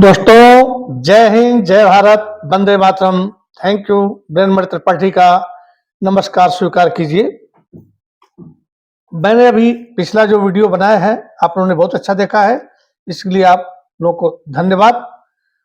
दोस्तों, जय हिंद, जय भारत, वंदे मातरम। Thank you. ब्रह्ममणि त्रिपाठी का नमस्कार स्वीकार कीजिए। मैंने अभी पिछला जो वीडियो बनाया है आप लोगों ने बहुत अच्छा देखा है, इसके लिए आप लोगों को धन्यवाद।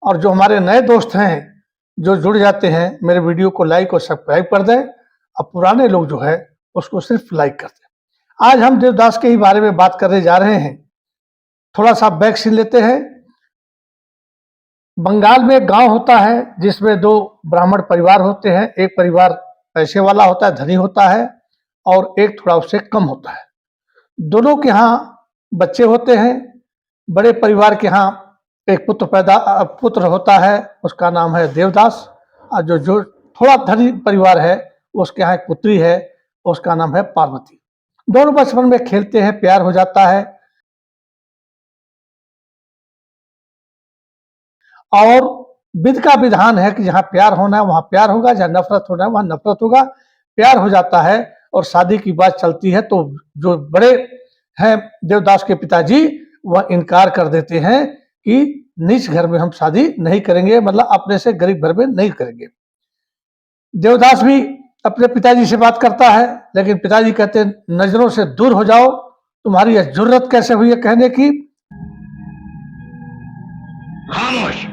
और जो हमारे नए दोस्त हैं जो जुड़ जाते हैं, मेरे वीडियो को लाइक और सब्सक्राइब कर दें, और पुराने लोग जो है उसको सिर्फ लाइक कर दें। आज हम देवदास के ही बारे में बात करने जा रहे हैं। थोड़ा सा बैक सीन लेते हैं। बंगाल में एक गांव होता है जिसमें दो ब्राह्मण परिवार होते हैं। एक परिवार पैसे वाला होता है, धनी होता है, और एक थोड़ा उससे कम होता है। दोनों के यहाँ बच्चे होते हैं। बड़े परिवार के यहाँ एक पुत्र होता है, उसका नाम है देवदास। और जो जो थोड़ा धनी परिवार है उसके यहाँ एक पुत्री है, उसका नाम है पार्वती। दोनों बचपन में खेलते हैं, प्यार हो जाता है। और विधि का विधान है कि जहाँ प्यार होना है वहाँ प्यार होगा, जहाँ नफरत होना है वहाँ नफरत होगा। प्यार हो जाता है और शादी की बात चलती है तो जो बड़े हैं देवदास के पिताजी, वह इनकार कर देते हैं कि नीच घर में हम शादी नहीं करेंगे, मतलब अपने से गरीब घर में नहीं करेंगे। देवदास भी अपने पिताजी से बात करता है, लेकिन पिताजी कहते हैं नजरों से दूर हो जाओ, तुम्हारी यह जुर्रत कैसे हुई है कहने की। खामोश,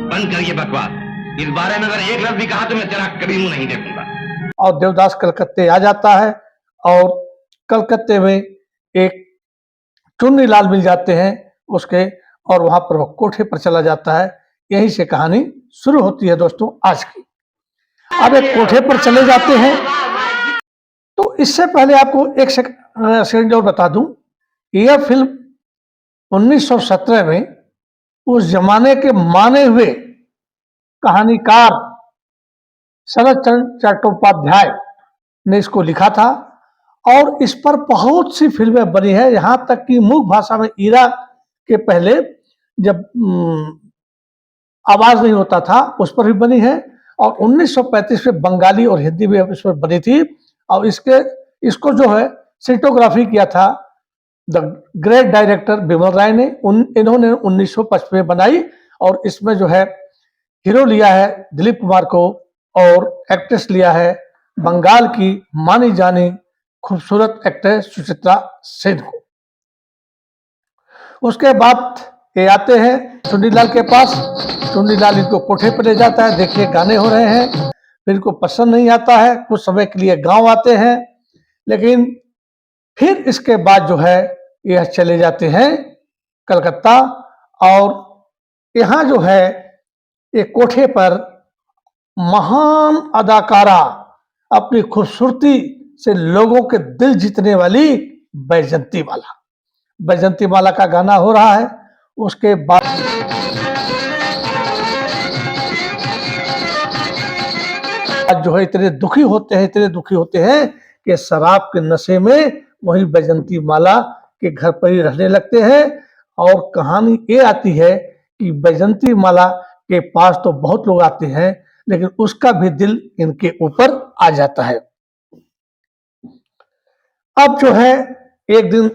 बंद कर ये बकवास। इस बारे में अगर एक लफ्ज भी कहा तो मैं तेरा कभी मुंह नहीं देखूंगा। और देवदास कलकत्ते आ जाता है और कलकत्ते में एक चुन्नीलाल मिल जाते हैं उसके, और वहां पर वो कोठे पर चला जाता है। यहीं से कहानी शुरू होती है दोस्तों आज की। अब एक कोठे पर चले जाते हैं। तो इससे पहले आपको एक सेकंड और बता दूं, यह फिल्म 1917 में उस जमाने के माने हुए कहानीकार शरद चंद्र चट्टोपाध्याय ने इसको लिखा था, और इस पर बहुत सी फिल्में बनी है। यहां तक कि मूक भाषा में ईरा के पहले जब आवाज नहीं होता था उस पर भी बनी है, और 1935 में बंगाली और हिंदी में इस पर बनी थी। और इसको जो है सिनेटोग्राफी किया था द ग्रेट डायरेक्टर बिमल राय ने। इन्होंने 1955 में बनाई, और इसमें जो है हीरो लिया है दिलीप कुमार को, और एक्ट्रेस लिया है बंगाल की मानी जानी खूबसूरत एक्ट्रेस सुचित्रा सेन को। उसके बाद ये आते हैं चुन्नीलाल के पास। चुन्नीलाल इनको कोठे पर ले जाता है, देखिए गाने हो रहे हैं। फिर इनको पसंद नहीं आता है, कुछ समय के लिए गांव आते हैं, लेकिन फिर इसके बाद जो है यह चले जाते हैं कलकत्ता। और यहाँ जो है एक कोठे पर महान अदाकारा, अपनी खूबसूरती से लोगों के दिल जीतने वाली बैजंती माला, बैजंती माला का गाना हो रहा है। उसके बाद जो है इतने दुखी होते हैं, इतने दुखी होते हैं कि शराब के नशे में वही बैजंती माला के घर पर ही रहने लगते हैं। और कहानी ये आती है कि बैजंती माला के पास तो बहुत लोग आते हैं, लेकिन उसका भी दिल इनके ऊपर आ जाता है। अब जो है एक दिन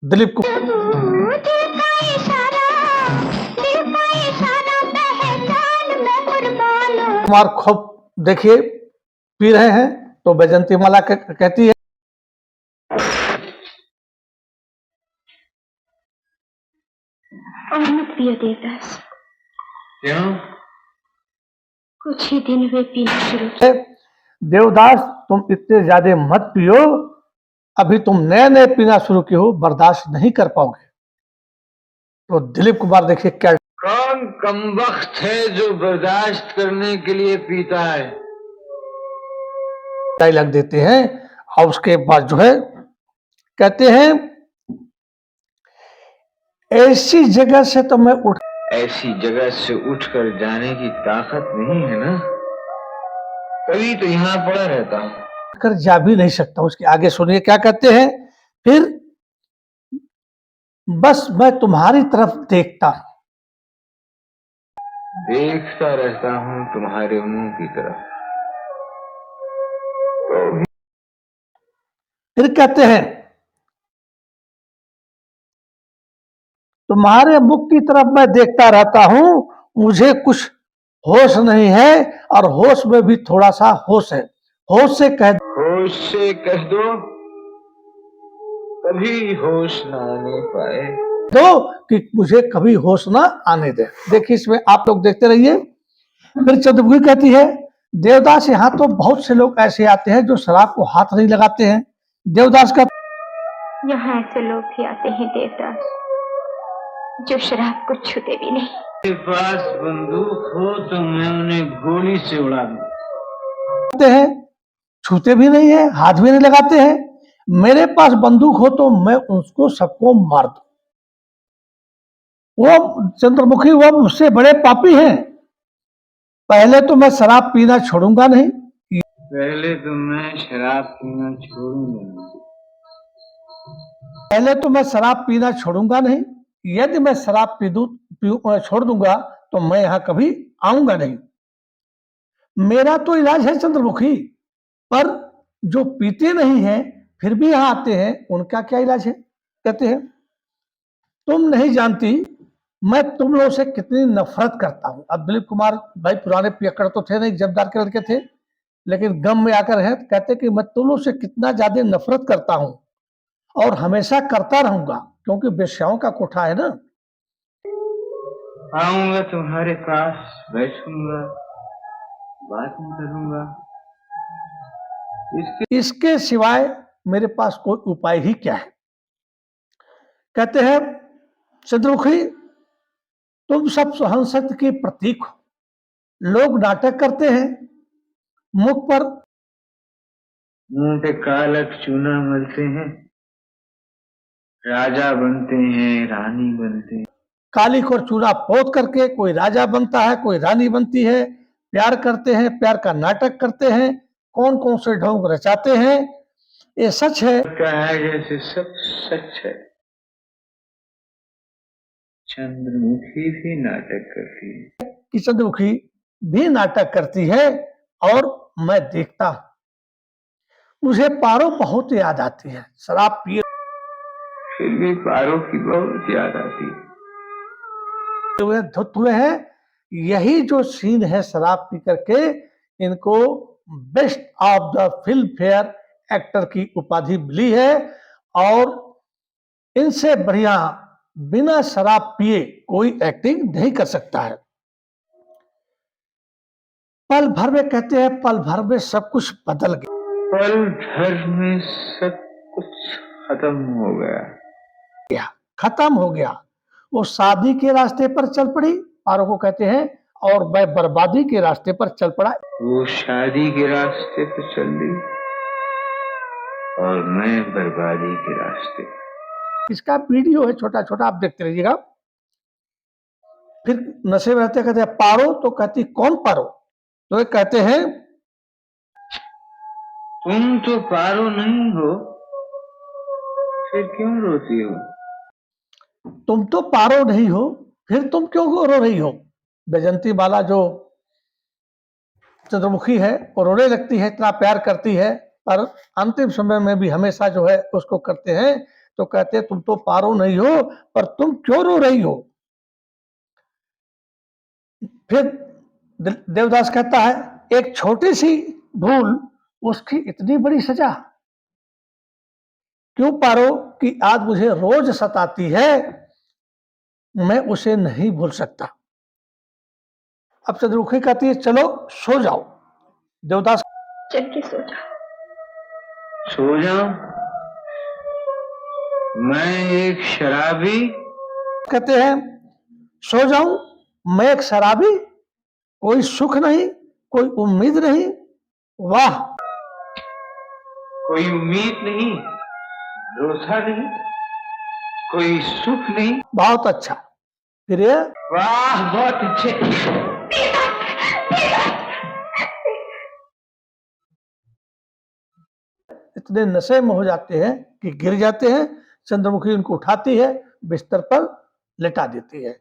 दिलीप कुमार खूब देखिए पी रहे हैं, तो बैजंती माला कहती है और मत पियो देवदास। क्यों? कुछ ही दिन हुए पीना शुरू किया। देवदास तुम इतने ज्यादा मत पियो, अभी तुम नए नए पीना शुरू किए हो, बर्दाश्त नहीं कर पाओगे। तो दिलीप कुमार देखिए क्या कौन कमबख्त है जो बर्दाश्त करने के लिए पीता है। डायलॉग देते हैं। और उसके बाद जो है कहते हैं ऐसी जगह से तो मैं उठ ऐसी जगह से उठकर जाने की ताकत नहीं है ना, तभी तो यहाँ पड़ा रहता हूँ। कर जा भी नहीं सकता। उसके आगे सुनिए क्या कहते हैं। फिर बस मैं तुम्हारी तरफ देखता हूं, देखता रहता हूँ तुम्हारे मुंह की तरफ। तो फिर कहते हैं तुम्हारे मुख की तरफ मैं देखता रहता हूं, मुझे कुछ होश नहीं है, और होश में भी थोड़ा सा होश है। होश से कह दो, कभी होश न आने पाए। दो कि मुझे कभी होश ना आने दे। देखिए, इसमें आप लोग देखते रहिए। फिर चंद्रमुखी कहती है, देवदास, यहाँ तो बहुत से लोग ऐसे आते हैं जो शराब को हाथ नहीं लगाते हैं। देवदास का यहाँ ऐसे लोग भी आते हैं देवदास, जो शराब को छूते भी नहीं। मेरे पास बंदूक हो तो मैं उन्हें गोली से उड़ा दूं। कहते हैं, छूते भी नहीं है, हाथ भी नहीं लगाते हैं। मेरे पास बंदूक हो तो मैं उसको सबको मार दूं। वो चंद्रमुखी, वो मुझसे बड़े पापी हैं। पहले तो मैं शराब पीना छोड़ूंगा नहीं। पहले तो मैं शराब पीना छोड़ूंगा नहीं। पहले तो मैं शराब पीना छोड़ूंगा नहीं। यदि मैं शराब छोड़ दूंगा तो मैं यहां कभी आऊंगा नहीं। मेरा तो इलाज है चंद्रमुखी, पर जो पीते नहीं हैं फिर भी यहां आते हैं, उनका क्या इलाज है? कहते हैं, तुम नहीं जानती मैं तुम लोगों से कितनी नफरत करता हूं। अब दिलीप कुमार भाई पुराने पियक्कड़ तो थे नहीं, जमदार के लड़के थे, लेकिन गम में आकर हैं, कहते कि मैं तुम लोगों से कितना ज्यादा नफरत करता हूं, और हमेशा करता रहूंगा, क्योंकि बेश्याओं का कोठा है ना। आऊंगा तुम्हारे पास, बैठूंगा, बात करूंगा, इसके सिवाय मेरे पास कोई उपाय ही क्या है? कहते हैं, चंद्रमुखी, तुम सब सहनशक्ति के प्रतीक हो। लोग नाटक करते हैं, मुख पर मुंह पे कालक चूना मलते हैं, राजा बनते हैं, रानी बनते हैं। कालिक और चूना पोत करके कोई राजा बनता है, कोई रानी बनती है। प्यार करते हैं, प्यार का नाटक करते हैं, कौन कौन से ढोंग रचाते हैं। ये सच है जैसे सब सच है। चंद्रमुखी भी नाटक करती है कि चंद्रमुखी भी नाटक करती है, और मैं देखता हूं। मुझे पारो बहुत याद आती है, शराब पिए फिर भी पारो की बहुत याद आती है। हुए धुत हुए हैं। यही जो सीन है, शराब पी करके इनको best of the film fair actor की उपाधि मिली है, और इनसे बढ़िया बिना शराब पिए कोई एक्टिंग नहीं कर सकता है। पल भर में, कहते हैं, पल भर में सब कुछ बदल पल भर में सब कुछ खत्म हो गया। खत्म हो गया। वो शादी के रास्ते पर चल पड़ी, पारो को कहते हैं, और मैं बर्बादी के रास्ते पर चल पड़ा। वो शादी के रास्ते पर चल दी, और मैं बर्बादी के रास्ते। इसका वीडियो है छोटा छोटा, आप देखते रहिएगा। फिर नशे में रहते कहते हैं, पारो, तो कहती कौन पारो? तो ये कहते हैं, तुम तो पारो नहीं हो, फिर क्यों रोती हो? तुम तो पारो नहीं हो, फिर तुम क्यों रो रही हो? बैजंती माला जो चंद्रमुखी है, वो रोने लगती है, इतना प्यार करती है, पर अंतिम समय में भी हमेशा जो है उसको करते हैं। तो कहते हैं, तुम तो पारो नहीं हो, पर तुम क्यों रो रही हो? फिर देवदास कहता है, एक छोटी सी भूल, उसकी इतनी बड़ी सजा। क्यों पारो कि आज मुझे रोज सताती है, मैं उसे नहीं भूल सकता। अब चंद्रमुखी कहती है, चलो सो जाओ। देवदास, चल के सो जा। सो जाओ? मैं एक शराबी? कहते हैं, सो जाऊं मैं एक शराबी? कोई सुख नहीं, कोई उम्मीद नहीं। वाह, कोई उम्मीद नहीं, भरोसा नहीं, कोई सुख नहीं। बहुत अच्छा। फिर ये, वाह, बहुत अच्छे। इतने नशे में हो जाते हैं कि गिर जाते हैं। चंद्रमुखी उनको उठाती है, बिस्तर पर लेटा देती है।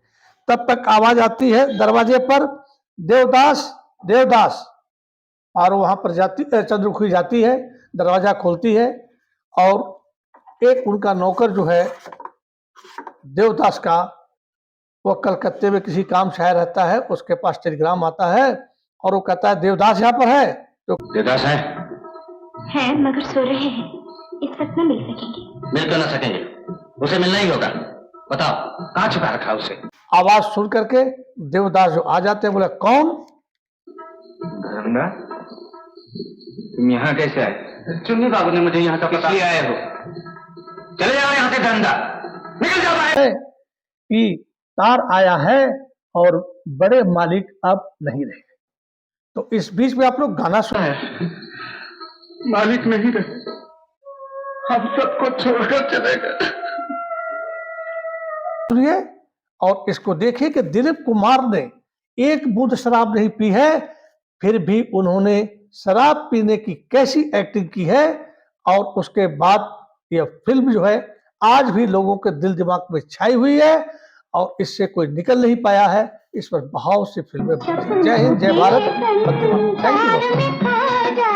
तब तक आवाज आती है दरवाजे पर, देवदास, देवदास। और वहां पर जाती, चंद्रमुखी जाती है, दरवाजा खोलती है, और एक उनका नौकर जो है देवदास का वो कलकत्ते में किसी काम से आया रहता है, उसके पास टेलीग्राम आता है और वो कहता है देवदास यहाँ पर है। तो देवदास है? हैं मगर सो रहे हैं, इस वक्त न मिल सकेंगे। मिल क्यों ना सकेंगे? उसे मिलना ही होगा। बताओ कहाँ छुपा रखा उसे? आवाज सुन करके देवदास जो आ जाते हैं, बोले कौन? धरमदा, तुम यहाँ कैसे आए? चुन्नी बाबू ने मुझे यहाँ का पता। इसलिए आए हो? चले जाओ यहाँ से धरमदा, निकल जाओ बाहर। कि तार आया है और बड़े मालिक अब नहीं रहे। तो इस बीच में आप लोग गाना सुने। मालिक नहीं रहे, हम सबको छोड़कर चले गए। सुनिए और इसको देखिए कि दिलीप कुमार ने एक बूंद शराब नहीं पी है, फिर भी उन्होंने शराब पीने की कैसी एक्टिंग की है। और उसके बाद यह फिल्म जो है आज भी लोगों के दिल दिमाग में छाई हुई है और इससे कोई निकल नहीं पाया है। इस पर बहुत सी फिल्में बनी हैं। जय हिंद, जय भारत, वंदे मातरम। Thank you.